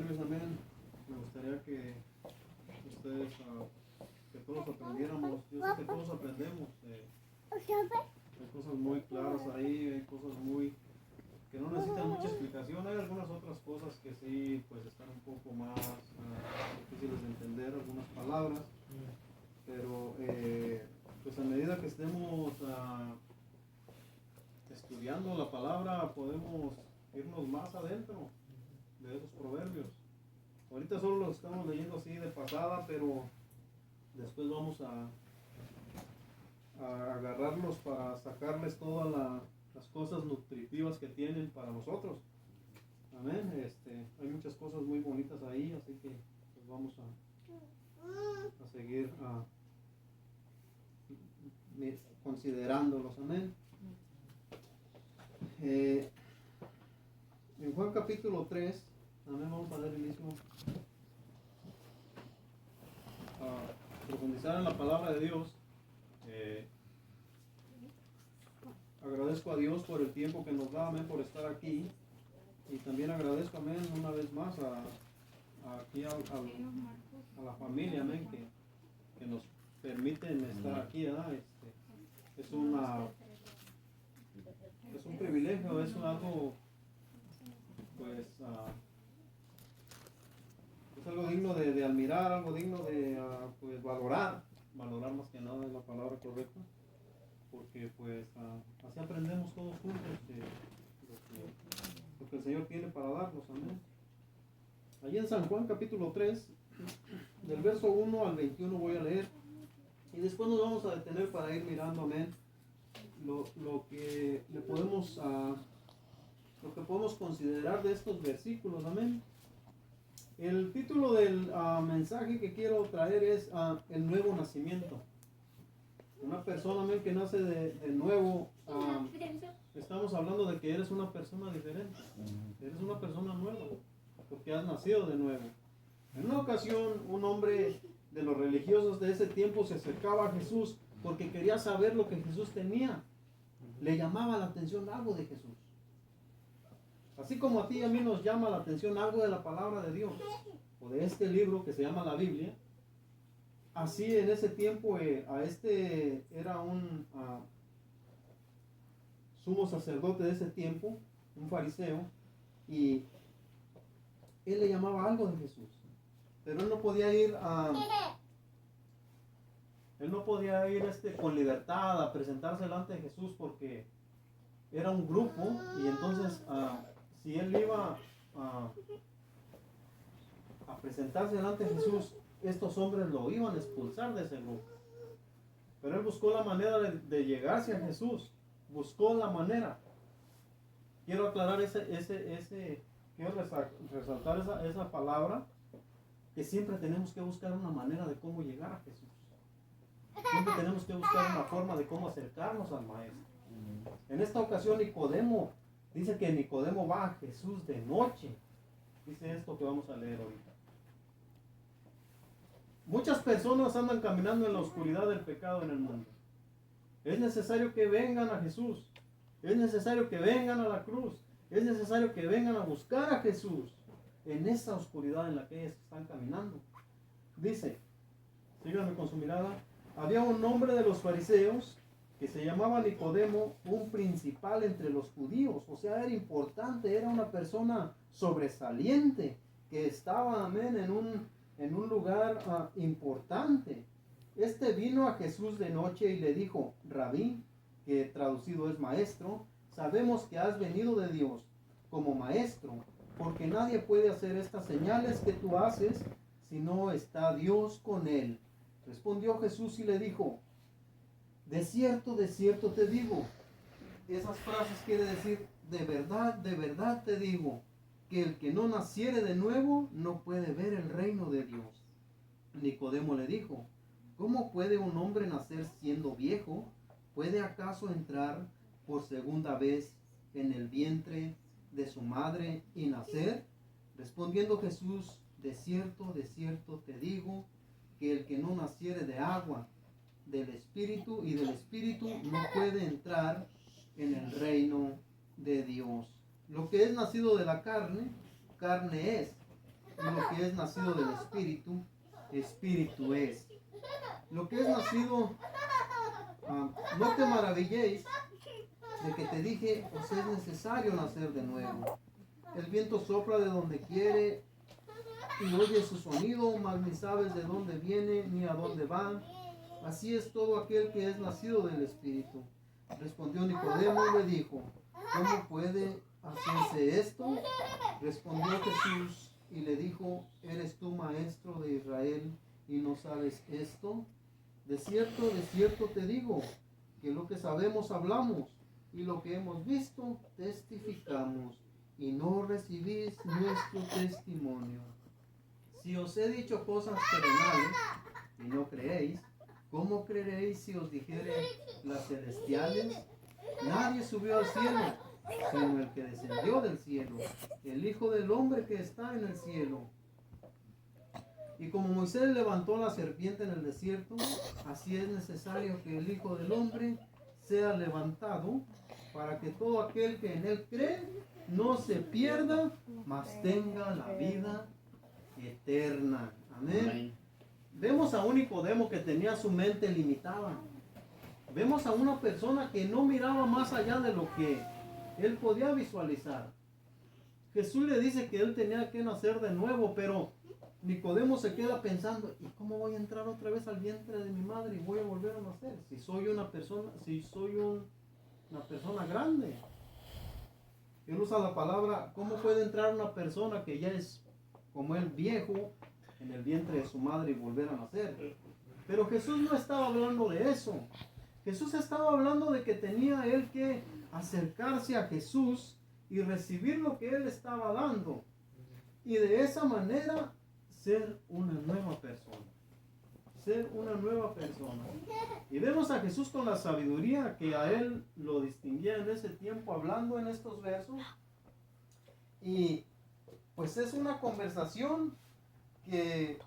Proverbios, amén. Me gustaría que ustedes, que todos aprendiéramos. Yo sé que todos aprendemos. Hay cosas muy claras ahí, hay cosas muy que no necesitan mucha explicación. Hay algunas otras cosas que sí, pues están un poco más difíciles de entender, algunas palabras. Pero pues a medida que estemos estudiando la palabra, podemos irnos más adentro de esos proverbios. Ahorita solo los estamos leyendo así de pasada, pero después vamos a agarrarlos para sacarles todas las cosas nutritivas que tienen para nosotros. Amén. Hay muchas cosas muy bonitas ahí, así que pues vamos a seguir considerándolos. Amén. En Juan capítulo 3, amén, vamos a dar inicio a profundizar en la palabra de Dios. Agradezco a Dios por el tiempo que nos da, amén, por estar aquí. Y también agradezco, amén, una vez más aquí a la familia, amén, que nos permiten estar aquí, ¿verdad? Es un privilegio, es algo, pues, es algo digno de admirar, algo digno de pues, valorar más que nada es la palabra correcta, porque pues así aprendemos todos juntos lo que el Señor tiene para darnos, amén. Allí en San Juan capítulo 3, del verso 1 al 21 voy a leer, y después nos vamos a detener para ir mirando, amén, lo que podemos considerar de estos versículos, amén. El título del mensaje que quiero traer es el nuevo nacimiento. Una persona, amén, que nace de nuevo, estamos hablando de que eres una persona diferente, eres una persona nueva, porque has nacido de nuevo. En una ocasión, un hombre de los religiosos de ese tiempo se acercaba a Jesús porque quería saber lo que Jesús tenía. Le llamaba la atención algo de Jesús. Así como a ti y a mí nos llama la atención algo de la palabra de Dios, o de este libro que se llama la Biblia, así en ese tiempo era un sumo sacerdote de ese tiempo, un fariseo, y él le llamaba algo de Jesús, pero él no podía ir con libertad a presentarse delante de Jesús porque era un grupo, y entonces si él iba a presentarse delante de Jesús, estos hombres lo iban a expulsar de ese grupo. Pero él buscó la manera de llegarse a Jesús, buscó la manera. Quiero aclarar quiero resaltar esa palabra, que siempre tenemos que buscar una manera de cómo llegar a Jesús. Siempre tenemos que buscar una forma de cómo acercarnos al Maestro. En esta ocasión Nicodemo, dice que Nicodemo va a Jesús de noche. Dice esto que vamos a leer ahorita. Muchas personas andan caminando en la oscuridad del pecado en el mundo. Es necesario que vengan a Jesús. Es necesario que vengan a la cruz. Es necesario que vengan a buscar a Jesús en esa oscuridad en la que ellos están caminando. Dice, síganme con su mirada, había un hombre de los fariseos que se llamaba Nicodemo, un principal entre los judíos. O sea, era importante, era una persona sobresaliente que estaba, amén, en un lugar importante. Este vino a Jesús de noche y le dijo, Rabí, que traducido es maestro, sabemos que has venido de Dios como maestro, porque nadie puede hacer estas señales que tú haces si no está Dios con él. Respondió Jesús y le dijo, de cierto te digo. Esas frases quiere decir, de verdad te digo, que el que no naciere de nuevo no puede ver el reino de Dios. Nicodemo le dijo, ¿cómo puede un hombre nacer siendo viejo? ¿Puede acaso entrar por segunda vez en el vientre de su madre y nacer? Respondiendo Jesús, de cierto te digo, que el que no naciere de agua, del Espíritu y del Espíritu no puede entrar en el reino de Dios. Lo que es nacido de la carne, carne es, y lo que es nacido del Espíritu, Espíritu es. Lo que es nacido, no te maravilléis de que te dije, os es necesario nacer de nuevo. El viento sopla de donde quiere y oye su sonido, mas ni sabes de dónde viene ni a dónde va. Así es todo aquel que es nacido del Espíritu. Respondió Nicodemo y le dijo, ¿cómo puede hacerse esto? Respondió Jesús y le dijo, ¿eres tú maestro de Israel y no sabes esto? De cierto te digo, que lo que sabemos hablamos y lo que hemos visto testificamos y no recibís nuestro testimonio. Si os he dicho cosas terrenales y no creéis, ¿cómo creeréis si os dijere las celestiales? Nadie subió al cielo, sino el que descendió del cielo, el Hijo del Hombre que está en el cielo. Y como Moisés levantó la serpiente en el desierto, así es necesario que el Hijo del Hombre sea levantado, para que todo aquel que en él cree no se pierda, mas tenga la vida eterna. Amén. Vemos a un Nicodemo que tenía su mente limitada. Vemos a una persona que no miraba más allá de lo que él podía visualizar. Jesús le dice que él tenía que nacer de nuevo, pero Nicodemo se queda pensando, ¿y cómo voy a entrar otra vez al vientre de mi madre y voy a volver a nacer? Si soy una persona grande. Él usa la palabra, ¿cómo puede entrar una persona que ya es como el viejo en el vientre de su madre y volver a nacer? Pero Jesús no estaba hablando de eso. Jesús estaba hablando de que tenía él que acercarse a Jesús y recibir lo que él estaba dando. Y de esa manera ser una nueva persona. Ser una nueva persona. Y vemos a Jesús con la sabiduría que a él lo distinguía en ese tiempo hablando en estos versos. Y pues es una conversación que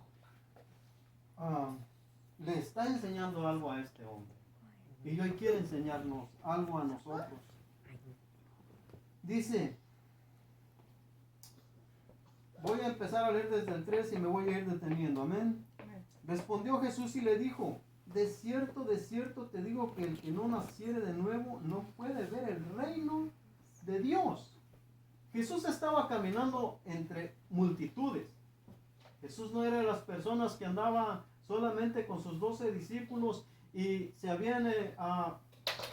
le está enseñando algo a este hombre. Y hoy quiere enseñarnos algo a nosotros. Dice, voy a empezar a leer desde el 3 y me voy a ir deteniendo. Amén. Respondió Jesús y le dijo, de cierto te digo que el que no naciere de nuevo no puede ver el reino de Dios. Jesús estaba caminando entre multitudes. Jesús no era de las personas que andaba solamente con sus 12 discípulos y se habían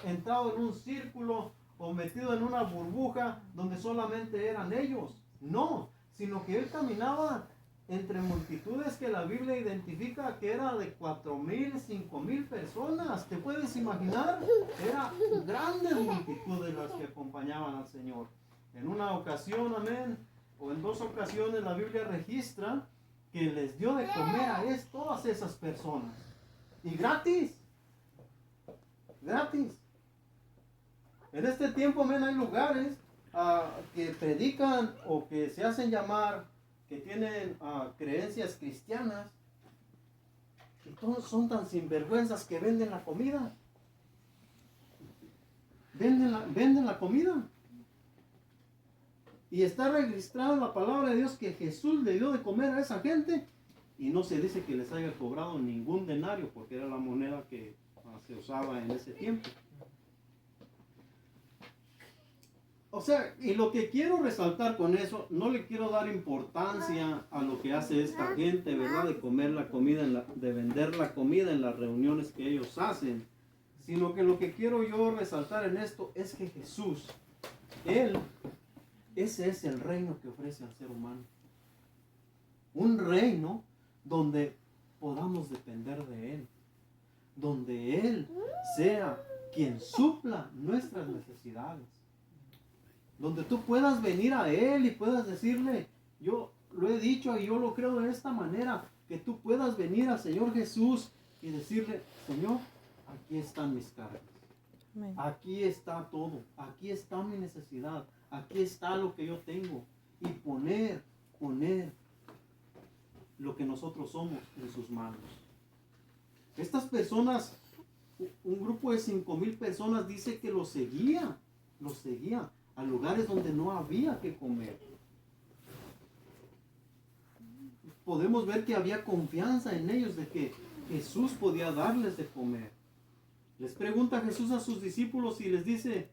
entrado en un círculo o metido en una burbuja donde solamente eran ellos. No, sino que él caminaba entre multitudes que la Biblia identifica que era de 4,000, 5,000 personas. ¿Te puedes imaginar? Eran grandes multitudes las que acompañaban al Señor. En una ocasión, amén, o en 2 ocasiones la Biblia registra que les dio de comer a todas esas personas. Y gratis. Gratis. En este tiempo, amén, hay lugares que predican o que se hacen llamar, que tienen creencias cristianas, y todos son tan sinvergüenzas que venden la comida. Venden la comida. Y está registrado en la palabra de Dios que Jesús le dio de comer a esa gente y no se dice que les haya cobrado ningún denario, porque era la moneda que se usaba en ese tiempo. O sea, y lo que quiero resaltar con eso, no le quiero dar importancia a lo que hace esta gente, ¿verdad? De comer la comida, de vender la comida en las reuniones que ellos hacen, sino que lo que quiero yo resaltar en esto es que Jesús, ese es el reino que ofrece al ser humano. Un reino donde podamos depender de Él, donde Él sea quien supla nuestras necesidades. Donde tú puedas venir a Él y puedas decirle, yo lo he dicho y yo lo creo de esta manera, que tú puedas venir al Señor Jesús y decirle, Señor, aquí están mis cargas. Amén. Aquí está todo, aquí está mi necesidad, aquí está lo que yo tengo. Y poner lo que nosotros somos en sus manos. Estas personas, un grupo de 5,000 personas dice que los seguía a lugares donde no había que comer. podemos ver que había confianza en ellos de que Jesús podía darles de comer. Les pregunta Jesús a sus discípulos y les dice,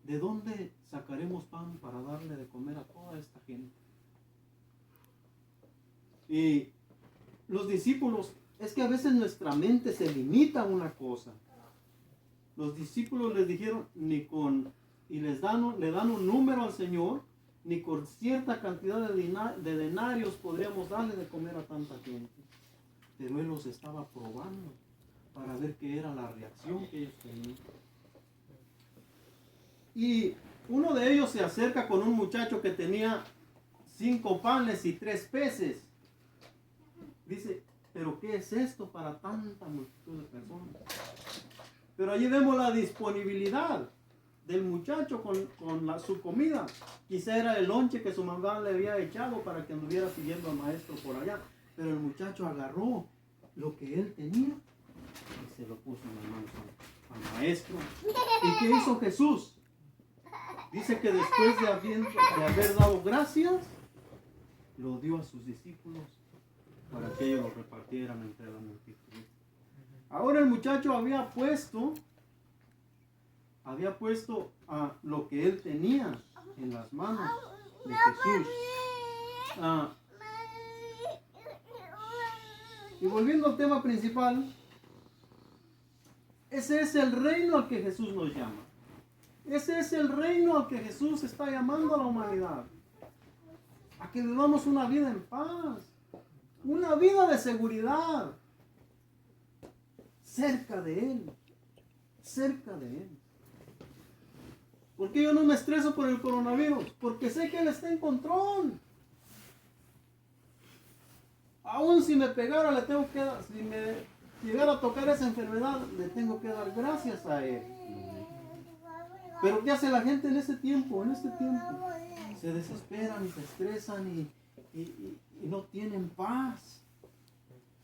¿de dónde sacaremos pan para darle de comer a toda esta gente? Y los discípulos, es que a veces nuestra mente se limita a una cosa. Los discípulos les dijeron, y le dan un número al Señor, ni con cierta cantidad de denarios podríamos darle de comer a tanta gente. Pero Él los estaba probando para ver qué era la reacción que ellos tenían. Y uno de ellos se acerca con un muchacho que tenía 5 panes y 3 peces. Dice, ¿pero qué es esto para tanta multitud de personas? Pero allí vemos la disponibilidad del muchacho con su comida. Quizá era el lonche que su mamá le había echado para que anduviera siguiendo al maestro por allá. Pero el muchacho agarró lo que él tenía y se lo puso en las manos al maestro. ¿Y qué hizo Jesús? Dice que después de haber dado gracias, lo dio a sus discípulos para que ellos lo repartieran entre la multitud. Ahora el muchacho había puesto a lo que él tenía en las manos de Jesús. Y volviendo al tema principal, ese es el reino al que Jesús nos llama. Ese es el reino al que Jesús está llamando a la humanidad. A que vivamos una vida en paz, una vida de seguridad, cerca de Él, cerca de Él. ¿Por qué yo no me estreso por el coronavirus? Porque sé que Él está en control. Aún si me pegara, si me llegara a tocar esa enfermedad, le tengo que dar gracias a Él. Pero ¿qué hace la gente en este tiempo? Se desesperan y se estresan y no tienen paz.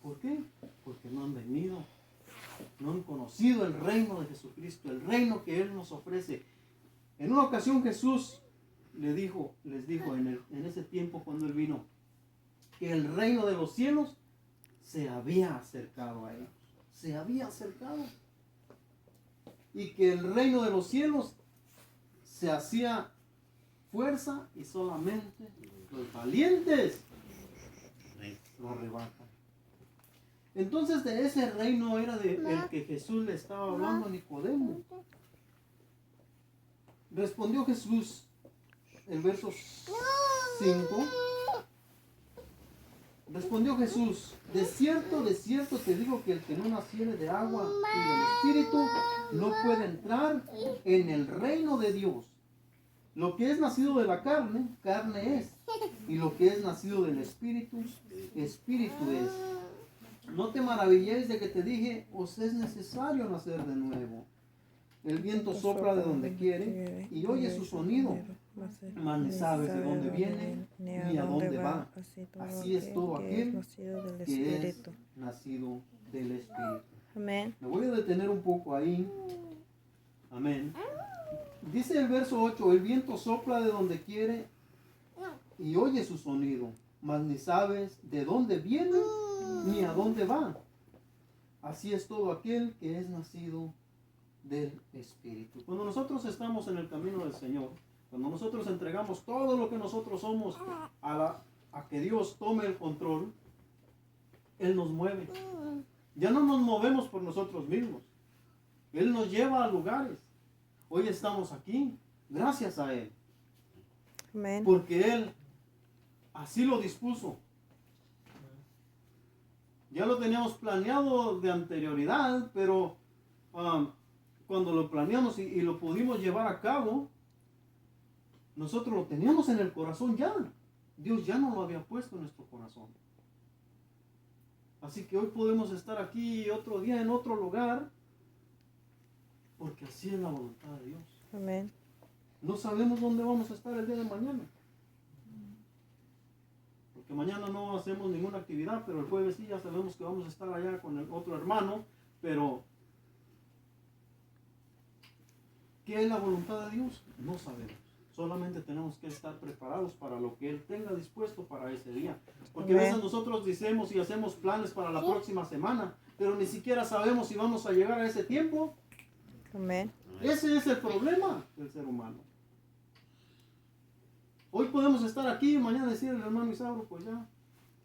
¿Por qué? Porque no han venido, no han conocido el reino de Jesucristo, el reino que Él nos ofrece. En una ocasión Jesús les dijo en ese tiempo cuando Él vino, que el reino de los cielos se había acercado a ellos. Se había acercado. Y que el reino de los cielos se hacía fuerza y solamente los valientes lo arrebatan. Entonces de ese reino era el que Jesús le estaba hablando a Nicodemo. Respondió Jesús, el verso 5. Respondió Jesús, de cierto te digo que el que no naciere de agua y del Espíritu no puede entrar en el reino de Dios. Lo que es nacido de la carne, carne es. Y lo que es nacido del Espíritu, Espíritu es. No te maravilléis de que te dije, os es necesario nacer de nuevo. El viento sopla de donde quiere y oye su sonido, mas ni sabes de dónde viene ni a dónde va. Así es todo aquel que es nacido del Espíritu. Amén. Me voy a detener un poco ahí. Amén. Dice el verso 8, el viento sopla de donde quiere y oye su sonido, mas ni sabes de dónde viene ni a dónde va. Así es todo aquel que es nacido del Espíritu. Cuando nosotros estamos en el camino del Señor, cuando nosotros entregamos todo lo que nosotros somos a que Dios tome el control, Él nos mueve. Ya no nos movemos por nosotros mismos. Él nos lleva a lugares. Hoy estamos aquí gracias a Él. Amén. Porque Él así lo dispuso. Ya lo teníamos planeado de anterioridad, pero cuando lo planeamos y lo pudimos llevar a cabo, nosotros lo teníamos en el corazón ya. Dios ya nos lo había puesto en nuestro corazón. Así que hoy podemos estar aquí otro día en otro lugar, porque así es la voluntad de Dios. Amén. No sabemos dónde vamos a estar el día de mañana. Porque mañana no hacemos ninguna actividad, pero el jueves sí ya sabemos que vamos a estar allá con el otro hermano, pero ¿qué es la voluntad de Dios? No sabemos. Solamente tenemos que estar preparados para lo que Él tenga dispuesto para ese día. Porque a veces nosotros decimos y hacemos planes para la próxima semana, pero ni siquiera sabemos si vamos a llegar a ese tiempo. Amén. Ese es el problema del ser humano. Hoy podemos estar aquí y mañana decir el hermano Isauro, pues ya,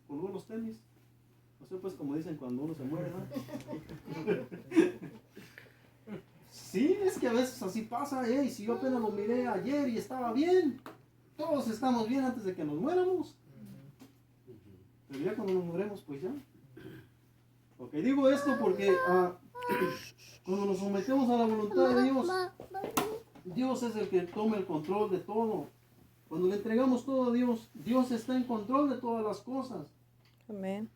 colgó los tenis. O sea, pues como dicen cuando uno se muere, ¿no? Sí, es que a veces así pasa, y si yo apenas lo miré ayer y estaba bien, todos estamos bien antes de que nos muéramos. Pero ya cuando nos muremos, pues ya. Ok, digo esto porque cuando nos sometemos a la voluntad de Dios, Dios es el que toma el control de todo. Cuando le entregamos todo a Dios, Dios está en control de todas las cosas. Amén.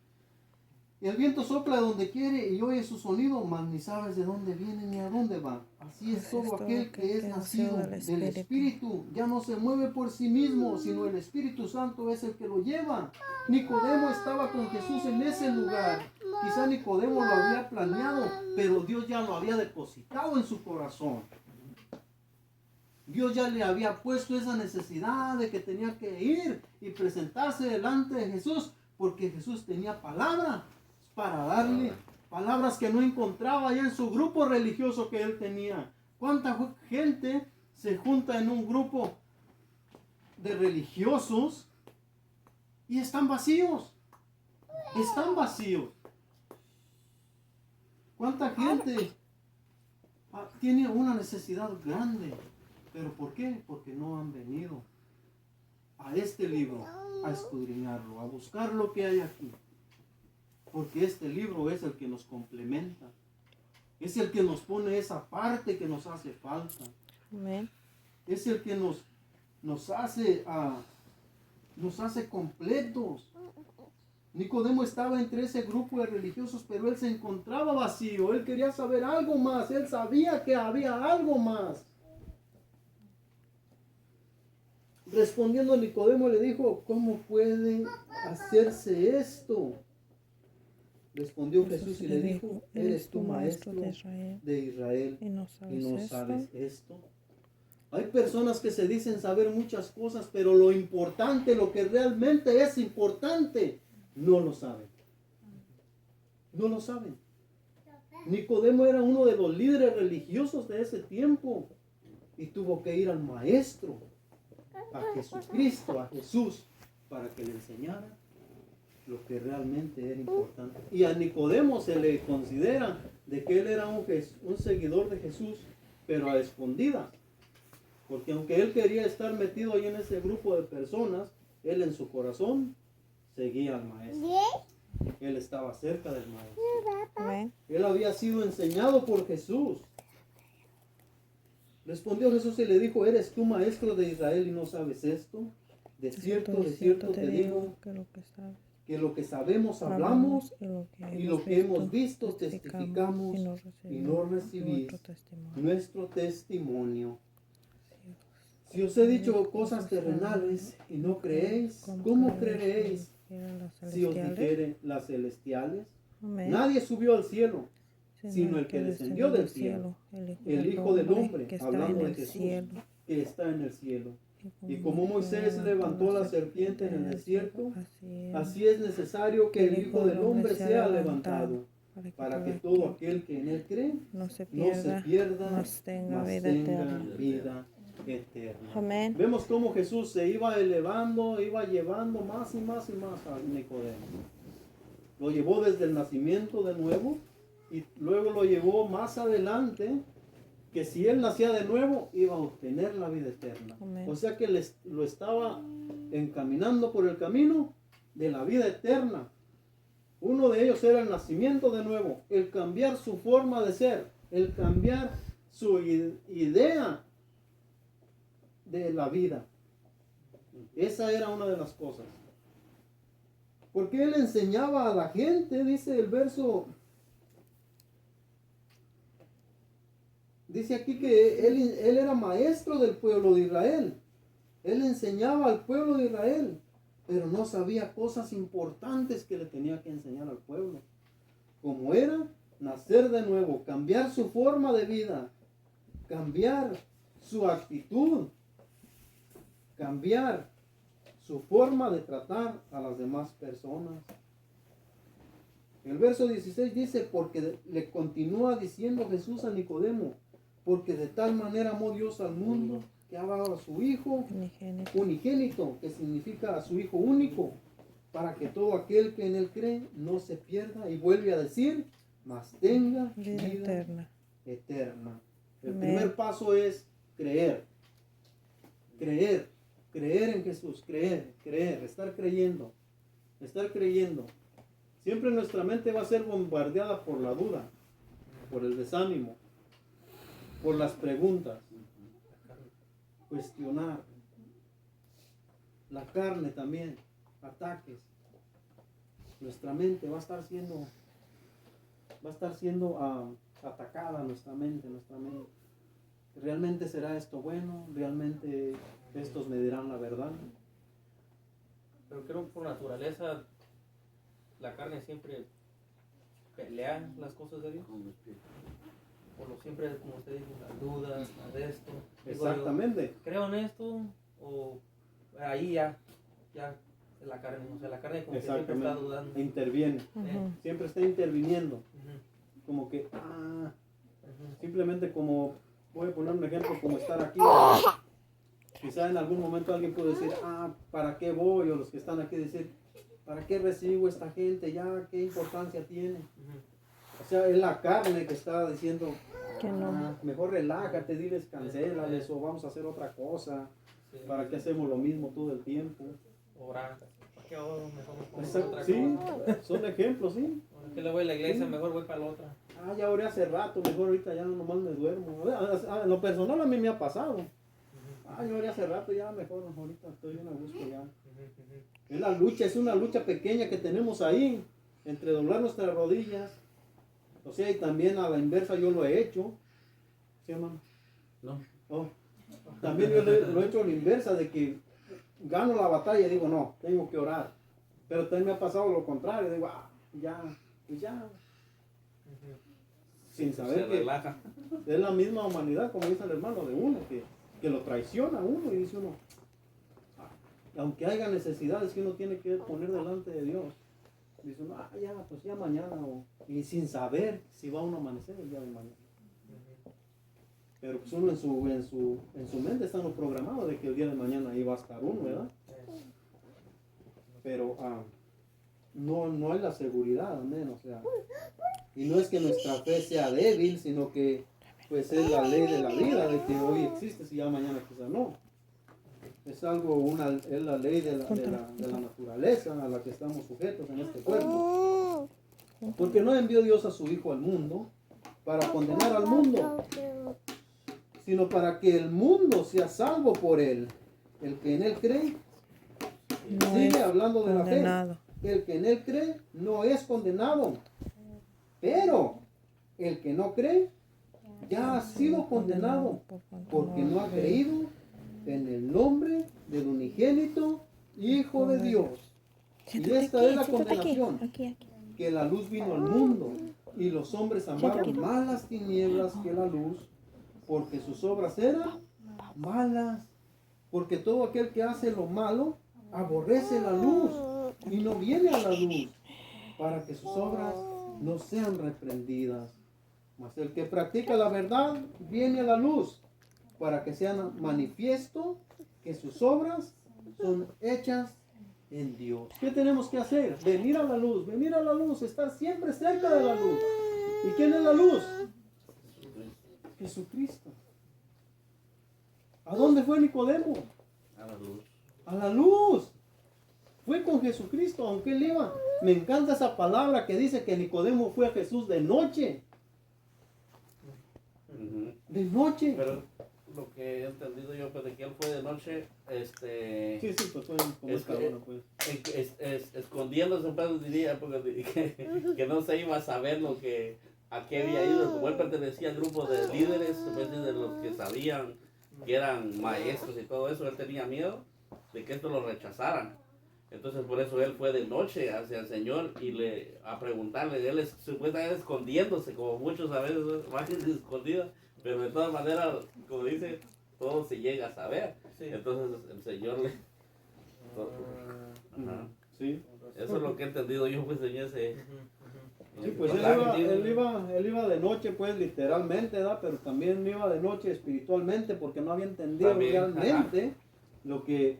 Y el viento sopla de donde quiere y oye su sonido, mas ni sabes de dónde viene ni a dónde va. Así es todo aquel que es nacido del Espíritu. Ya no se mueve por sí mismo, sino el Espíritu Santo es el que lo lleva. Nicodemo estaba con Jesús en ese lugar. Quizá Nicodemo lo había planeado, pero Dios ya lo había depositado en su corazón. Dios ya le había puesto esa necesidad de que tenía que ir y presentarse delante de Jesús, porque Jesús tenía palabra para darle, palabras que no encontraba ya en su grupo religioso que él tenía. ¿Cuánta gente se junta en un grupo de religiosos y están vacíos? Están vacíos. ¿Cuánta gente tiene una necesidad grande? ¿Pero por qué? Porque no han venido a este libro a escudriñarlo, a buscar lo que hay aquí. Porque este libro es el que nos complementa. Es el que nos pone esa parte que nos hace falta. Amén. Es el que nos hace completos. Nicodemo estaba entre ese grupo de religiosos, pero él se encontraba vacío. Él quería saber algo más. Él sabía que había algo más. Respondiendo Nicodemo le dijo, ¿cómo puede hacerse esto? Respondió Jesús y le dijo, ¿eres tú maestro de Israel y no sabes esto? Hay personas que se dicen saber muchas cosas, pero lo importante, lo que realmente es importante, no lo saben. No lo saben. Nicodemo era uno de los líderes religiosos de ese tiempo y tuvo que ir al maestro, a Jesucristo, a Jesús, para que le enseñara lo que realmente era importante. Y a Nicodemo se le considera de que él era un seguidor de Jesús, pero a escondidas. Porque aunque él quería estar metido ahí en ese grupo de personas, él en su corazón seguía al maestro. Él estaba cerca del maestro. Él había sido enseñado por Jesús. Respondió Jesús y le dijo, ¿eres tú maestro de Israel y no sabes esto? De cierto te digo que lo que sabemos hablamos y lo que hemos visto testificamos y no recibís nuestro testimonio. Si os he dicho cosas terrenales y no creéis, ¿cómo creeréis si os dijere las celestiales? Nadie subió al cielo, sino el que descendió del cielo, el Hijo del Hombre, hablando de Jesús, que está en el cielo. Y como Moisés levantó la serpiente en el desierto, así es necesario que el Hijo del Hombre sea levantado, para que todo aquel que en él cree no se pierda, mas tenga vida eterna. Amén. Vemos cómo Jesús se iba elevando, iba llevando más y más y más a Nicodemo. Lo llevó desde el nacimiento de nuevo y luego lo llevó más adelante, que si él nacía de nuevo iba a obtener la vida eterna. Amén. O sea que lo estaba encaminando por el camino de la vida eterna. Uno de ellos era el nacimiento de nuevo, el cambiar su forma de ser, el cambiar su idea de la vida. Esa era una de las cosas. Porque él enseñaba a la gente, dice el verso, dice aquí que él era maestro del pueblo de Israel. Él enseñaba al pueblo de Israel, pero no sabía cosas importantes que le tenía que enseñar al pueblo. Como era nacer de nuevo, cambiar su forma de vida, cambiar su actitud. cambiar su forma de tratar a las demás personas. El verso 16 dice, porque le continúa diciendo Jesús a Nicodemo, porque de tal manera amó Dios al mundo que ha dado a su Hijo unigénito, que significa a su Hijo único, para que todo aquel que en él cree no se pierda, y vuelve a decir, mas tenga Vida eterna. eterna. El Amén. primer paso es creer. Creer en Jesús, creer, estar creyendo. Siempre nuestra mente va a ser bombardeada por la duda, por el desánimo, por las preguntas, cuestionar. La carne también, ataques. Nuestra mente va a estar siendo atacada, nuestra mente. ¿Realmente será esto bueno? ¿Realmente estos me dirán la verdad? Pero creo que por naturaleza la carne siempre pelea las cosas de Dios. Por lo siempre, como usted dijo, las dudas, las de esto. Digo yo, Exactamente. creo en esto o ahí ya es la carne. O sea, la carne como que siempre está dudando. Interviene. Ujú. Siempre está interviniendo. Ujú, Como que, ujú. simplemente como, voy a poner un ejemplo, como estar aquí. Quizá en algún momento alguien puede decir, ¿para qué voy? O los que están aquí decir, ¿para qué recibo esta gente? Ya, ¿qué importancia tiene? Ujú. O sea, es la carne que está diciendo, Que no. mejor relájate, diles, cancélales, o vamos a hacer otra cosa. Sí. ¿Para qué hacemos lo mismo todo el tiempo? Orar. ¿Para qué oro? Mejor me pongo Exacto, otra sí, cosa. son ejemplos, sí. ¿Para qué le voy a la iglesia? Sí. Mejor voy para la otra. Ya oré hace rato, mejor ahorita ya nomás me duermo. En lo personal a mí me ha pasado. Yo oré hace rato, ya mejor ahorita estoy bien a gusto ya. Es una lucha pequeña que tenemos ahí, entre doblar nuestras rodillas. O sea, y también a la inversa yo lo he hecho. ¿Sí, hermano? No. Oh. También yo lo he hecho a la inversa, de que gano la batalla y digo, no, tengo que orar. Pero también me ha pasado lo contrario, digo, pues ya. Sin saber Se que relaja. es la misma humanidad, como dice el hermano de uno, que lo traiciona a uno, y dice uno, aunque haya necesidades que uno tiene que poner delante de Dios, dice uno, pues ya mañana, y sin saber si va uno a amanecer el día de mañana. Pero pues uno en su mente está uno programado de que el día de mañana ahí va a estar uno, ¿verdad? Pero no hay la seguridad, amén, o sea, y no es que nuestra fe sea débil, sino que pues es la ley de la vida, de que hoy existe y ya mañana quizá no. Es es la ley de la naturaleza a la que estamos sujetos en este cuerpo. Porque no envió Dios a su Hijo al mundo para condenar al mundo, sino para que el mundo sea salvo por él. El que en él cree, No sigue es hablando de la fe. condenado. El que en él cree no es condenado, pero el que no cree ya ha sido condenado porque no ha creído en el nombre del unigénito Hijo de Dios. Y esta es la condenación, Aquí. que la luz vino al mundo y los hombres amaron más las tinieblas que la luz, porque sus obras eran malas. Porque todo aquel que hace lo malo aborrece la luz y no viene a la luz, para que sus obras no sean reprendidas. Mas el que practica la verdad viene a la luz, para que sea manifiesto que sus obras son hechas en Dios. ¿Qué tenemos que hacer? Venir a la luz, estar siempre cerca de la luz. ¿Y quién es la luz? Jesucristo. ¿A dónde fue Nicodemo? A la luz. A la luz. Fue con Jesucristo, aunque él iba. Me encanta esa palabra que dice que Nicodemo fue a Jesús de noche. De noche. Pero lo que he entendido yo, pues de que él fue de noche, Sí, pues fue como Es esta que- hora, pues. escondiéndose, pues diría, porque que no se iba a saber a qué había ido. Como él pertenecía al grupo de líderes, pues, de los que sabían que eran maestros y todo eso, él tenía miedo de que esto lo rechazaran. Entonces por eso él fue de noche hacia el Señor a preguntarle. Él supuestamente escondiéndose, como muchos a veces van escondidos, pero de todas maneras, como dice, todo se llega a saber. Sí. Entonces el Señor le... Ah, Ajá. Sí. Eso es lo que he entendido yo pues en ese... Sí, pues él iba de noche, pues literalmente, ¿verdad? Pero también iba de noche espiritualmente porque no había entendido También, realmente lo que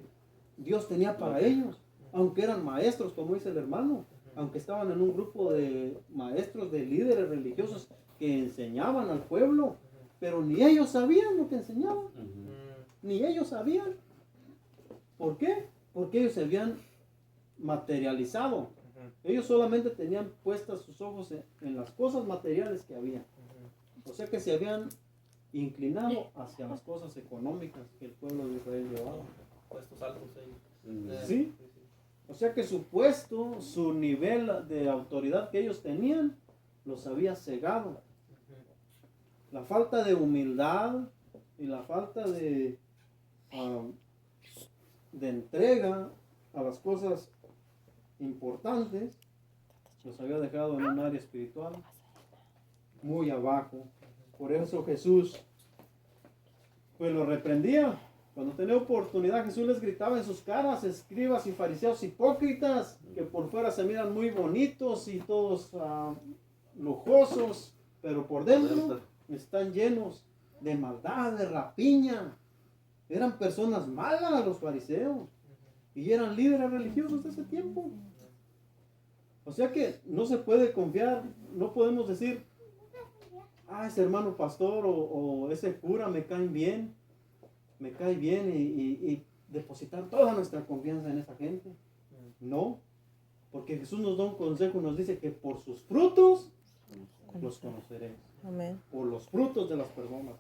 Dios tenía para ellos. Aunque eran maestros, como dice el hermano, aunque estaban en un grupo de maestros, de líderes religiosos que enseñaban al pueblo, pero ni ellos sabían lo que enseñaban, ni ellos sabían. ¿Por qué? Porque ellos se habían materializado. Ellos solamente tenían puestas sus ojos en las cosas materiales que había. O sea que se habían inclinado hacia las cosas económicas que el pueblo de Israel llevaba. Puestos altos ahí. Sí. O sea que su puesto, su nivel de autoridad que ellos tenían, los había cegado. La falta de humildad y la falta de entrega a las cosas importantes los había dejado en un área espiritual muy abajo. Por eso Jesús pues lo reprendía. Cuando tenía oportunidad, Jesús les gritaba en sus caras: escribas y fariseos hipócritas, que por fuera se miran muy bonitos y todos lujosos, pero por dentro están llenos de maldad, de rapiña. Eran personas malas los fariseos y eran líderes religiosos de ese tiempo. O sea que no se puede confiar, no podemos decir: ese hermano pastor o ese cura me cae bien y depositar toda nuestra confianza en esa gente. No, porque Jesús nos da un consejo, nos dice que por sus frutos los conoceréis. Amén. Por los frutos de las personas.